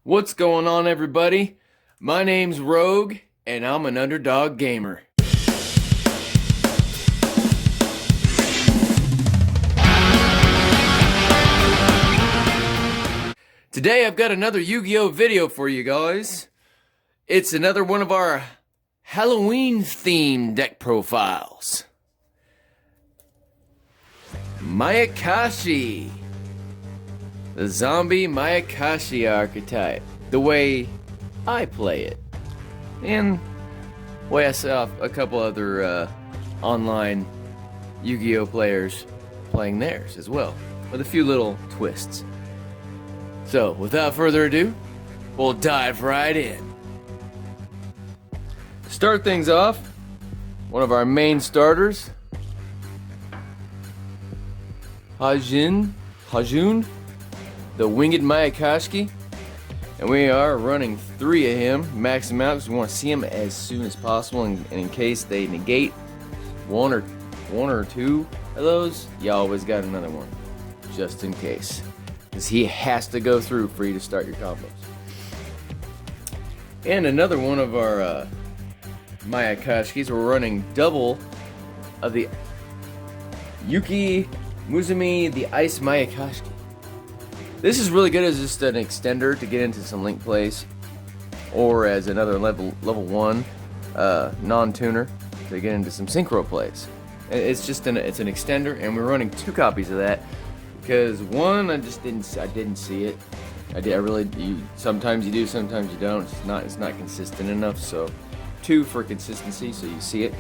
What's going on, everybody? My name's Rogue, and I'm an underdog gamer. Today I've got another Yu-Gi-Oh video for you guys. It's another one of our Halloween-themed deck profiles. Mayakashi. The zombie Mayakashi archetype. The way I play it. And the way I saw a couple other online Yu-Gi-Oh players playing theirs as well. With a few little twists. So, without further ado, we'll dive right in. To start things off, one of our main starters, Hajun, the Winged Mayakashi, and we are running 3 of him, max him out because we want to see him as soon as possible, and in case they negate one or two of those, you always got another one, just in case. Because he has to go through for you to start your combos. And another one of our Mayakashis, we're running double of the Yuki Muzumi, the Ice Mayakashi. This is really good as just an extender to get into some link plays, or as another level 1 non-tuner to get into some synchro plays. It's just it's an extender, and we're running 2 copies of that. Because one, I didn't see it. Sometimes you do, sometimes you don't. It's not consistent enough. So 2 for consistency, so you see it.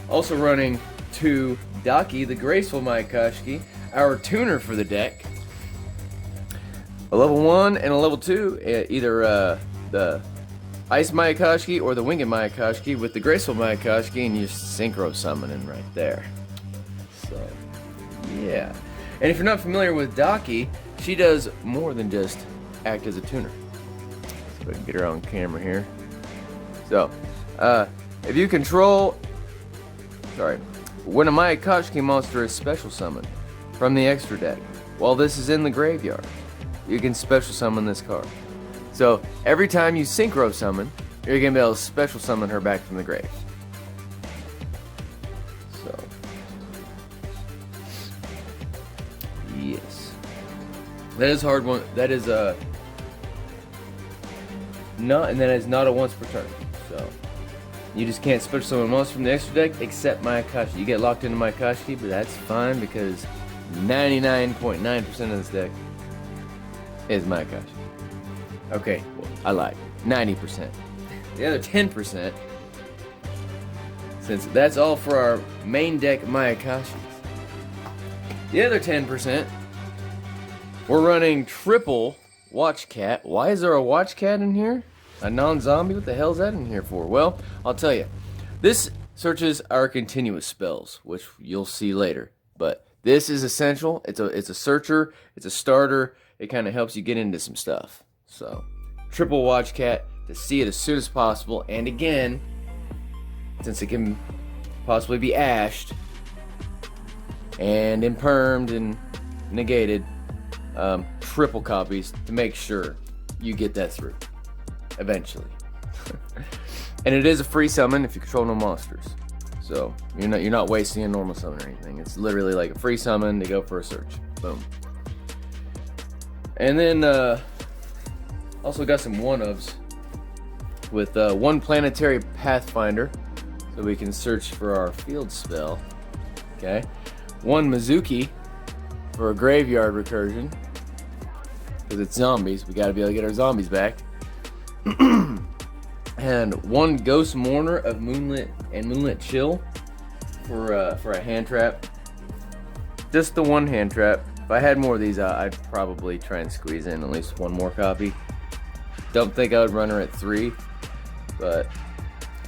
Also running 2 Daki, the Graceful Mayakashi, our tuner for the deck. A level 1 and a level 2, either the Ice Mayakashi or the Winged Mayakashi with the Graceful Mayakashi, and you synchro summoning right there. So, yeah. And if you're not familiar with Daki, she does more than just act as a tuner. So we can get her on camera here. So, if you control... When a Mayakashi monster is special summoned from the extra deck, while this is in the graveyard, you can special summon this card. So, every time you synchro summon, you're going to be able to special summon her back from the grave. So... yes. That is hard one. That is not a once per turn. So you just can't special summon monsters from the extra deck except Mayakashi. You get locked into Mayakashi, but that's fine because 99.9% of this deck is Mayakashi. Okay, well, I lied. 90%. The other 10%, since that's all for our main deck Mayakashis. The other 10%, we're running triple Watch Cat. Why is there a Watch Cat in here? A non-zombie? What the hell is that in here for? Well, I'll tell you. This searches our continuous spells, which you'll see later. But this is essential. It's a searcher. It's a starter. It kind of helps you get into some stuff. So, triple Watch Cat to see it as soon as possible. And again, since it can possibly be ashed and impermed and negated, triple copies to make sure you get that through eventually. And it is a free summon if you control no monsters, so you're not wasting a normal summon or anything. It's literally like a free summon to go for a search. Boom. And then also got some one-ofs with 1 Planetary Pathfinder, so we can search for our field spell. Okay. 1 Mizuki for a graveyard recursion. Because it's zombies, we gotta be able to get our zombies back. And 1 Ghost Mourner of Moonlit Chill for a hand trap. Just the 1 hand trap. If I had more of these, I'd probably try and squeeze in at least 1 more copy. Don't think I would run her at 3, but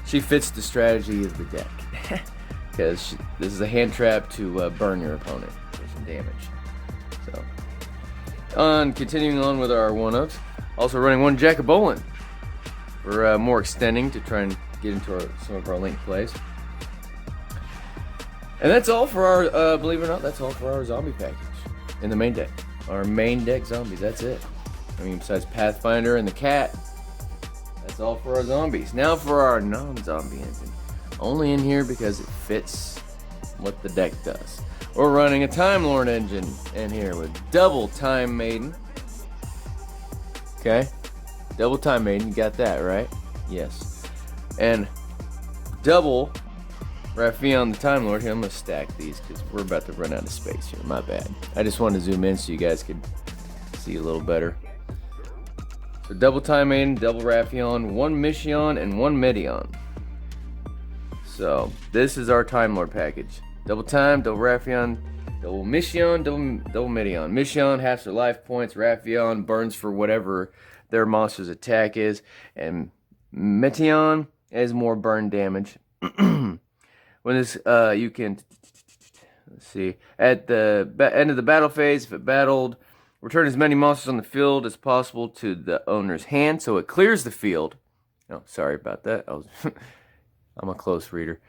she fits the strategy of the deck. Because this is a hand trap to burn your opponent for some damage. So, continuing on with our one-ups, also running 1 Jacobolin for more extending to try and get into some of our link plays. And that's all for our, believe it or not, that's all for our zombie package in the main deck. Our main deck zombies, that's it. I mean, besides Pathfinder and the cat, that's all for our zombies. Now for our non-zombie engine. Only in here because it fits what the deck does. We're running a Timelord engine in here with double Time Maiden. Okay? Double Time Maiden, you got that, right? Yes. And double Raphael the Timelord. Here, I'm going to stack these because we're about to run out of space here. My bad. I just wanted to zoom in so you guys could see a little better. So double Time Maiden, double Raphael, one Mission, and one Medion. So this is our Timelord package. Double Time, double Raphael, double Mission, double Medion. Mission halves their life points. Raphael burns for whatever their monster's attack is. And Meteon has more burn damage. When this, you can, let's see, at the end of the battle phase, if it battled, return as many monsters on the field as possible to the owner's hand, so it clears the field. Oh, sorry about that. I'm a close reader.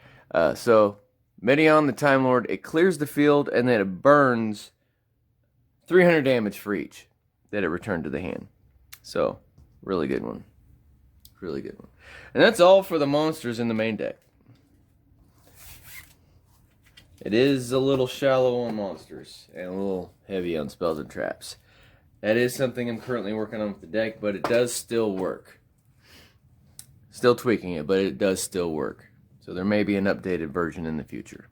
So, Medion, the Time Lord, it clears the field, and then it burns 300 damage for each that it returned to the hand. So, really good one. Really good one. And that's all for the monsters in the main deck. It is a little shallow on monsters, and a little heavy on spells and traps. That is something I'm currently working on with the deck, but it does still work. Still tweaking it, but it does still work. So there may be an updated version in the future.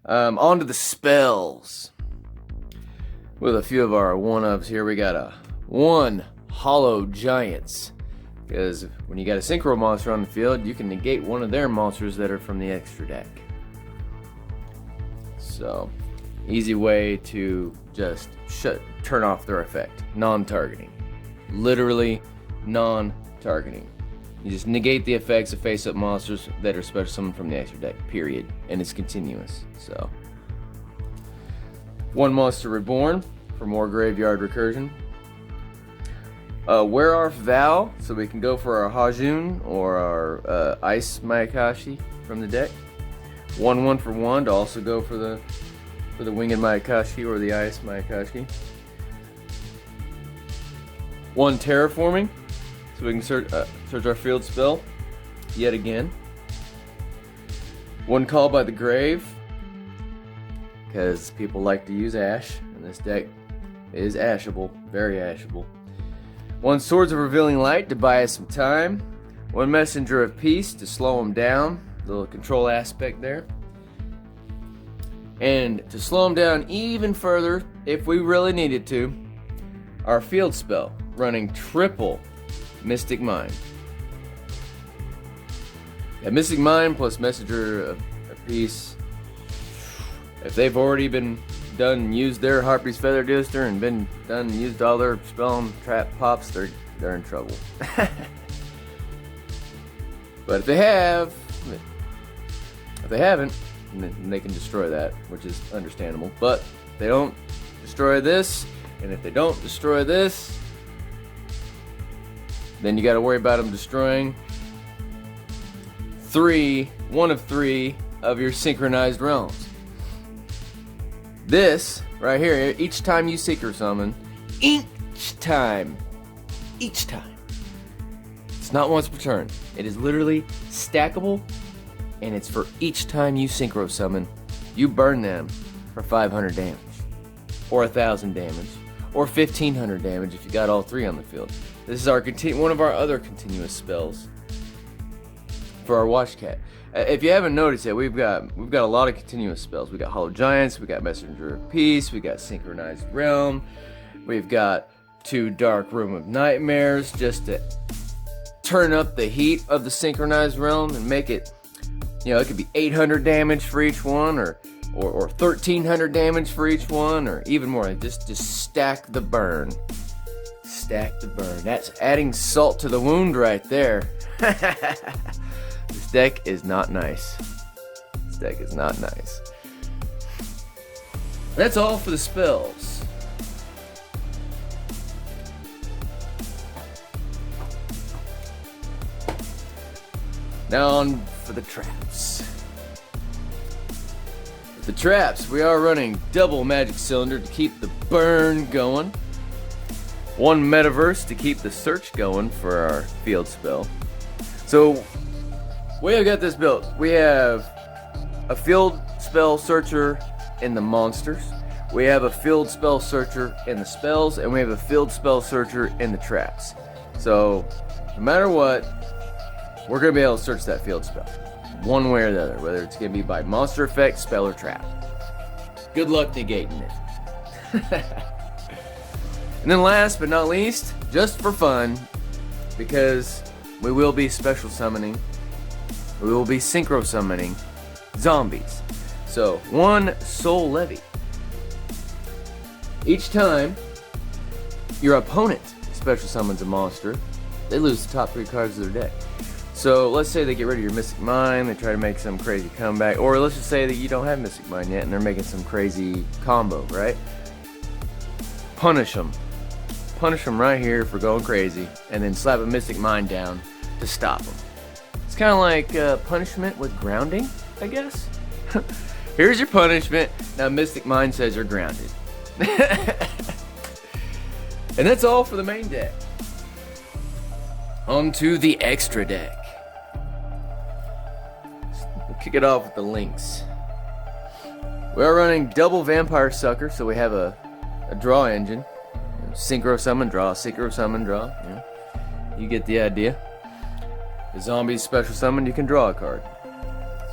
On to the spells. With a few of our one-ups here, we got one Hollow Giants. Because when you got a Synchro monster on the field, you can negate one of their monsters that are from the extra deck. So, easy way to just turn off their effect. Non-targeting. Literally non-targeting. You just negate the effects of face-up monsters that are special summoned from the extra deck, period. And it's continuous, so. One Monster Reborn for more graveyard recursion. Werewolf Vow, so we can go for our Hajun or our Ice Mayakashi from the deck. 1/1 for 1 to also go for the Winged Mayakashi or the Ice Mayakashi. 1 Terraforming, so we can search our field spell yet again. 1 Call by the Grave, because people like to use Ash, and this deck is ashable, very ashable. 1 Swords of Revealing Light to buy us some time. 1 Messenger of Peace to slow them down. Little control aspect there. And to slow them down even further, if we really needed to, our field spell, running triple Mystic Mind. Yeah, Mystic Mind plus Messenger of Peace. If they've already been done and used their Harpy's Feather Duster and been done and used all their spell and trap pops, they're in trouble. But if they haven't, then they can destroy that, which is understandable. But if they don't destroy this, and if they don't destroy this, then you got to worry about them destroying one of three of your synchronized realms. This right here, each time you Synchro summon, each time, it's not once per turn. It is literally stackable, and it's for each time you Synchro summon, you burn them for 500 damage, or 1,000 damage, or 1,500 damage if you got all 3 on the field. This is our one of our other continuous spells for our Watch Cat. If you haven't noticed yet, we've got a lot of continuous spells. We got Hollow Giants, we got Messenger of Peace, we got Synchronized Realm, we've got 2 Dark Room of Nightmares just to turn up the heat of the Synchronized Realm and make it, you know, it could be 800 damage for each one, or 1,300 damage for each one, or even more. Just stack the burn. Stack the burn. That's adding salt to the wound right there. This deck is not nice. This deck is not nice. That's all for the spells. Now on for the traps. With the traps, we are running double Magic Cylinder to keep the burn going. one metaverse to keep the search going for our field spell. So we have got this built. We have a field spell searcher in the monsters. We have a field spell searcher in the spells, and we have a field spell searcher in the traps. So no matter what, we're going to be able to search that field spell one way or the other, whether it's going to be by monster effect, spell, or trap. Good luck negating it. And then last but not least, just for fun, because we will be special summoning, we will be synchro summoning zombies. So, one soul levy. Each time your opponent special summons a monster, they lose the top 3 cards of their deck. So let's say they get rid of your Mystic Mine, they try to make some crazy comeback, or let's just say that you don't have Mystic Mine yet and they're making some crazy combo, right? Punish them. Punish them right here for going crazy, and then slap a Mystic Mine down to stop them. It's kind of like punishment with grounding, I guess. Here's your punishment. Now Mystic Mine says you're grounded. And that's all for the main deck. On to the extra deck. We'll kick it off with the links. We are running double Vampire Sucker, so we have a draw engine. Synchro summon, draw, synchro summon, draw. Yeah. You get the idea. The zombies special summon, you can draw a card.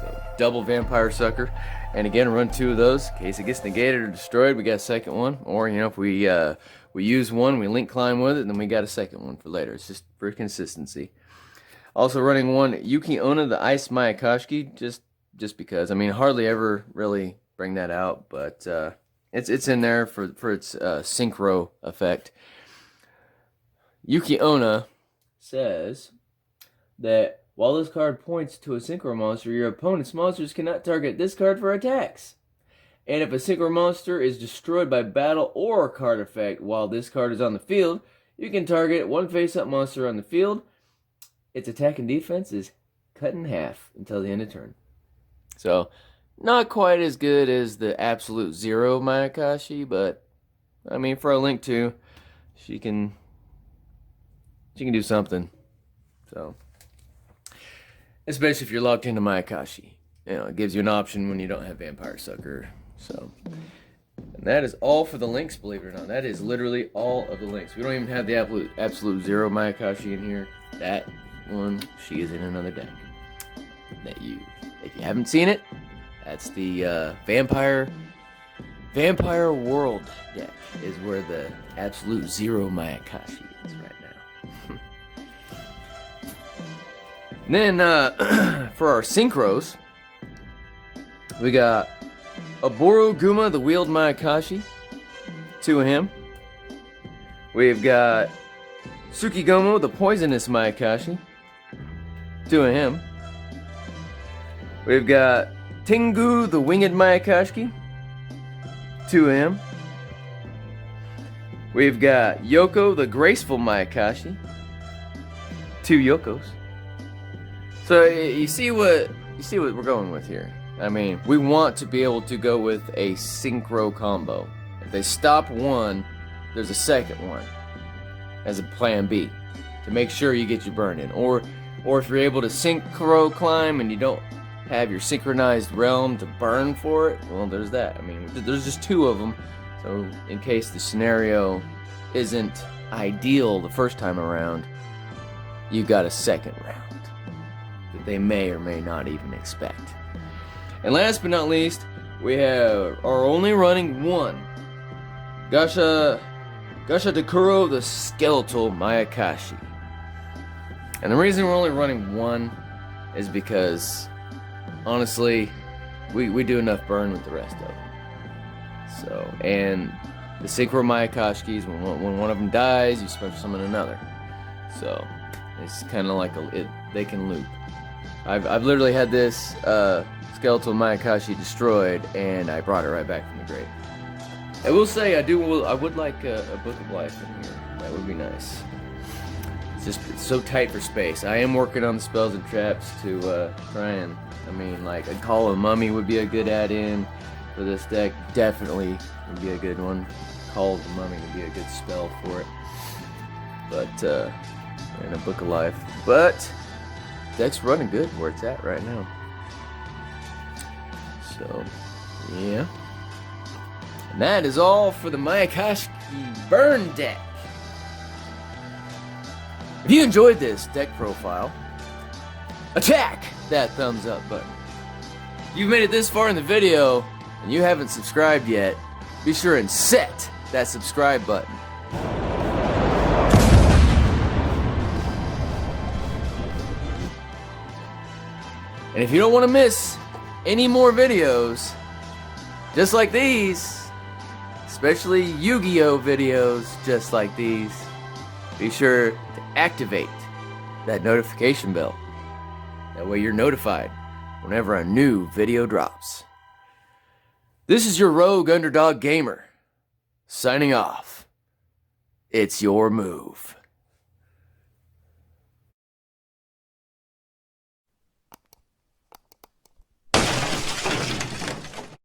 So double Vampire Sucker. And again, run 2 of those in case it gets negated or destroyed. We got a second one. Or, you know, if we use one, we link climb with it, and then we got a second one for later. It's just for consistency. Also running one Yuki Onna, the Ice Mayakashi, just because. I mean, hardly ever really bring that out, but it's in there for its synchro effect. Yuki Onna says that while this card points to a synchro monster, your opponent's monsters cannot target this card for attacks. And if a synchro monster is destroyed by battle or card effect while this card is on the field, you can target one face-up monster on the field. Its attack and defense is cut in half until the end of turn. So, not quite as good as the absolute zero Mayakashi, but I mean, for a link 2, she can do something. So, especially if you're locked into Mayakashi. You know, it gives you an option when you don't have Vampire Sucker. So, and that is all for the links, believe it or not. That is literally all of the links. We don't even have the absolute zero Mayakashi in here. That one, she is in another deck. If you haven't seen it, that's the Vampire World deck is where the absolute zero Mayakashi is right now. And then for our synchros, we got Aboru Guma, the Wheeled Mayakashi. 2 of him. We've got Tsukigomo, the Poisonous Mayakashi. 2 of him. We've got Tengu, the Winged Mayakashi. 2 of him. We've got Yoko, the Graceful Mayakashi. 2 Yokos. So you see what we're going with here. I mean, we want to be able to go with a synchro combo. If they stop one, there's a second one as a plan B to make sure you get your burn in. Or if you're able to synchro climb and you don't have your synchronized realm to burn for it, well, there's that. I mean, there's just 2 of them. So in case the scenario isn't ideal the first time around, you've got a second round that they may or may not even expect. And last but not least, we are only running one Gasha Dekuro, the Skeletal Mayakashi. And the reason we're only running one is because, honestly, we do enough burn with the rest of them. So, and the Synchro Mayakashis, when one of them dies, you special summon another. So, it's kind of like they can loop. I've literally had this Skeletal Mayakashi destroyed, and I brought it right back from the grave. I will say I would like a Book of Life in here. That would be nice. It's so tight for space. I am working on the spells and traps to try and, I mean, like a Call of Mummy would be a good add-in for this deck. Definitely would be a good one. Call of the Mummy would be a good spell for it. but in a book of life. But deck's running good where it's at right now. So, yeah. And that is all for the Mayakashi burn deck. If you enjoyed this deck profile, attack that thumbs up button. If you've made it this far in the video and you haven't subscribed yet, be sure and set that subscribe button. And if you don't want to miss any more videos just like these, especially Yu-Gi-Oh videos just like these, be sure to activate that notification bell. That way you're notified whenever a new video drops. This is your Rogue Underdog Gamer, signing off. It's your move.